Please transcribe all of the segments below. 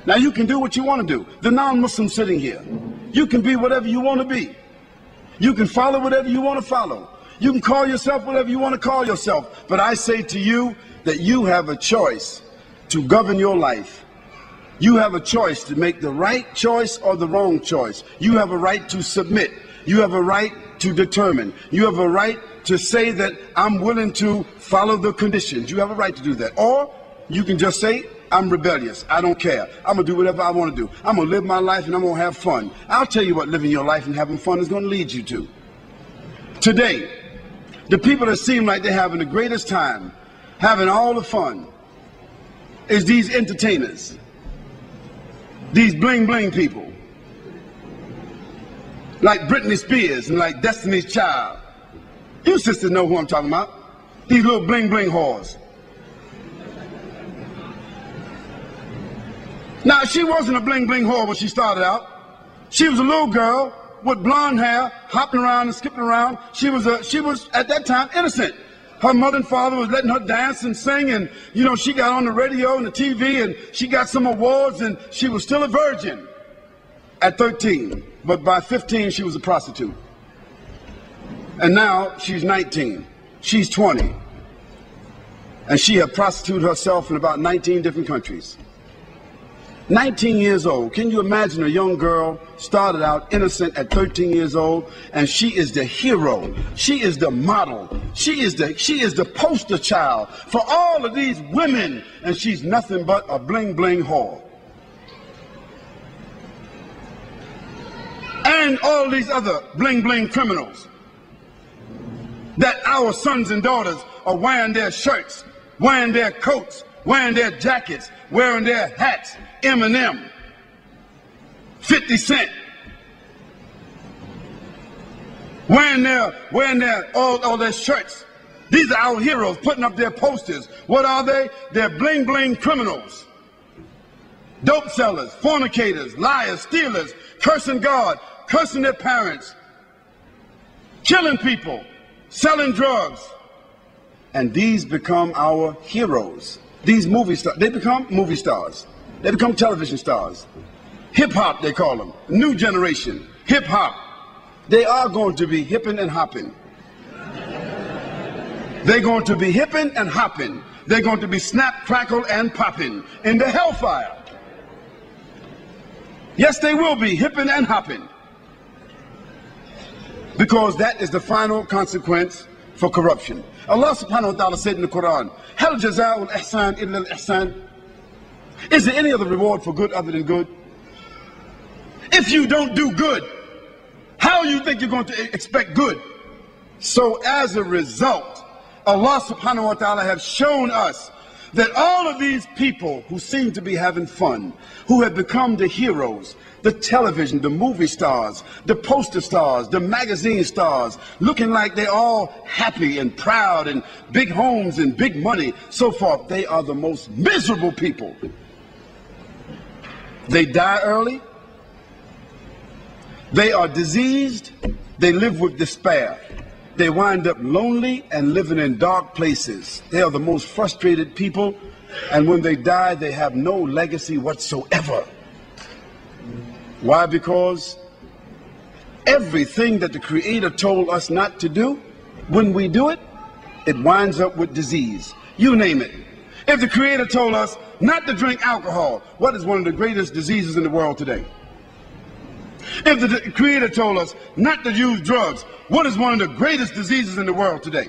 Now you can do what you want to do. The non-Muslim sitting here, you can be whatever you want to be. You can follow whatever you want to follow. You can call yourself whatever you want to call yourself. But I say to you that you have a choice to govern your life. You have a choice to make the right choice or the wrong choice. You have a right to submit. You have a right to determine. You have a right to say that I'm willing to follow the conditions. You have a right to do that. Or you can just say, I'm rebellious. I don't care. I'm going to do whatever I want to do. I'm going to live my life and I'm going to have fun. I'll tell you what living your life and having fun is going to lead you to. Today, the people that seem like they're having the greatest time, having all the fun, is these entertainers, these bling bling people, like Britney Spears and like Destiny's Child. You sisters know who I'm talking about. These little bling bling whores. Now, she wasn't a bling bling whore when she started out. She was a little girl with blonde hair, hopping around and skipping around. She was at that time innocent. Her mother and father was letting her dance and sing, and you know, she got on the radio and the TV and she got some awards, and she was still a virgin at 13. But by 15 she was a prostitute. And now she's 19. She's 20. And she had prostituted herself in about 19 different countries. 19 years old. Can you imagine a young girl started out innocent at 13 years old, and she is the hero. She is the model. She is the poster child for all of these women, and she's nothing but a bling bling whore. And all these other bling bling criminals that our sons and daughters are wearing their shirts, wearing their coats, wearing their jackets, wearing their hats. Eminem, 50 Cent, wearing all their shirts. These are our heroes, putting up their posters. What are they? They're bling bling criminals, dope sellers, fornicators, liars, stealers, cursing God, cursing their parents, killing people, selling drugs. And these become our heroes. These movie stars, they become movie stars. They become television stars. Hip-hop, they call them. New generation. Hip-hop. They are going to be hipping and hopping. They're going to be hipping and hopping. They're going to be snap, crackle, and popping in the hellfire. Yes, they will be hipping and hopping. Because that is the final consequence for corruption. Allah subhanahu wa ta'ala said in the Quran, Hal jaza'ul ihsan illa al-ihsan. Is there any other reward for good other than good? If you don't do good, how you think you're going to expect good? So as a result, Allah subhanahu wa ta'ala has shown us that all of these people who seem to be having fun, who have become the heroes, the television, the movie stars, the poster stars, the magazine stars, looking like they're all happy and proud and big homes and big money, so forth, they are the most miserable people. They die early. They are diseased. They live with despair. They wind up lonely and living in dark places. They are the most frustrated people, and when they die, they have no legacy whatsoever. Why? Because everything that the Creator told us not to do, when we do it, it winds up with disease. You name it. If the Creator told us not to drink alcohol, what is one of the greatest diseases in the world today? If the Creator told us not to use drugs, what is one of the greatest diseases in the world today?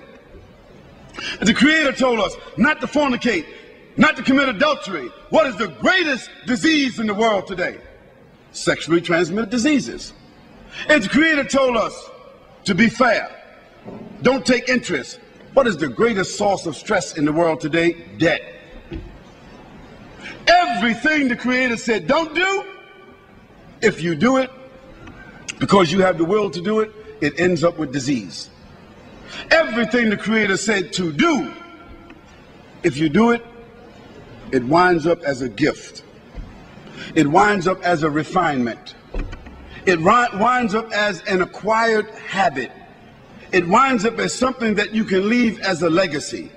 If the Creator told us not to fornicate, not to commit adultery, what is the greatest disease in the world today? Sexually transmitted diseases. If the Creator told us to be fair, don't take interest, what is the greatest source of stress in the world today? Debt. Everything the Creator said don't do, if you do it because you have the will to do it, it ends up with disease. Everything the Creator said to do, if you do it, it winds up as a gift. It winds up as a refinement. It winds up as an acquired habit. It winds up as something that you can leave as a legacy.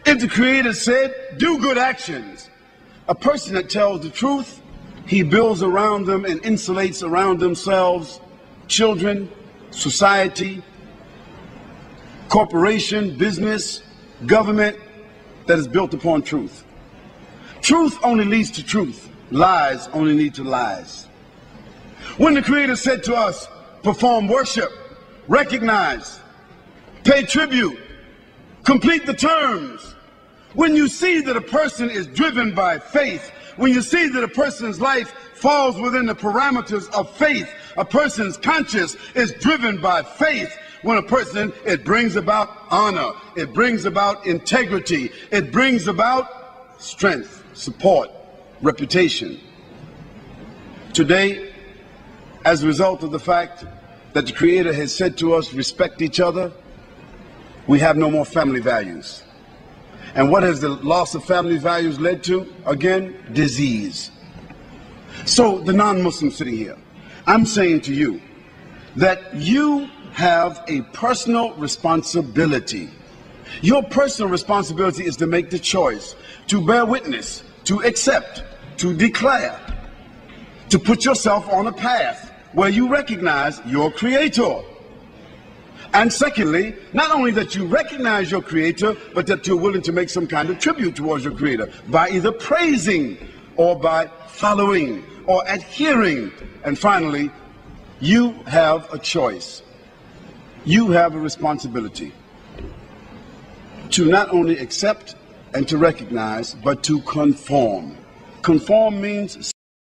If the Creator said, do good actions, a person that tells the truth he builds around them and insulates around themselves children, society, corporation, business, government that is built upon truth. Truth only leads to truth. Lies only lead to lies. When the Creator said to us, perform worship, recognize, pay tribute, complete the terms, when you see that a person is driven by faith, when you see that a person's life falls within the parameters of faith, a person's conscience is driven by faith, when a person, it brings about honor, it brings about integrity, it brings about strength, support, reputation. Today, as a result of the fact that the Creator has said to us, respect each other, we have no more family values. And what has the loss of family values led to? Again, disease. So the non-Muslim sitting here, I'm saying to you that you have a personal responsibility. Your personal responsibility is to make the choice, to bear witness, to accept, to declare, to put yourself on a path where you recognize your Creator. And secondly, not only that you recognize your Creator, but that you're willing to make some kind of tribute towards your Creator by either praising or by following or adhering. And finally, you have a choice. You have a responsibility to not only accept and to recognize, but to conform. Conform means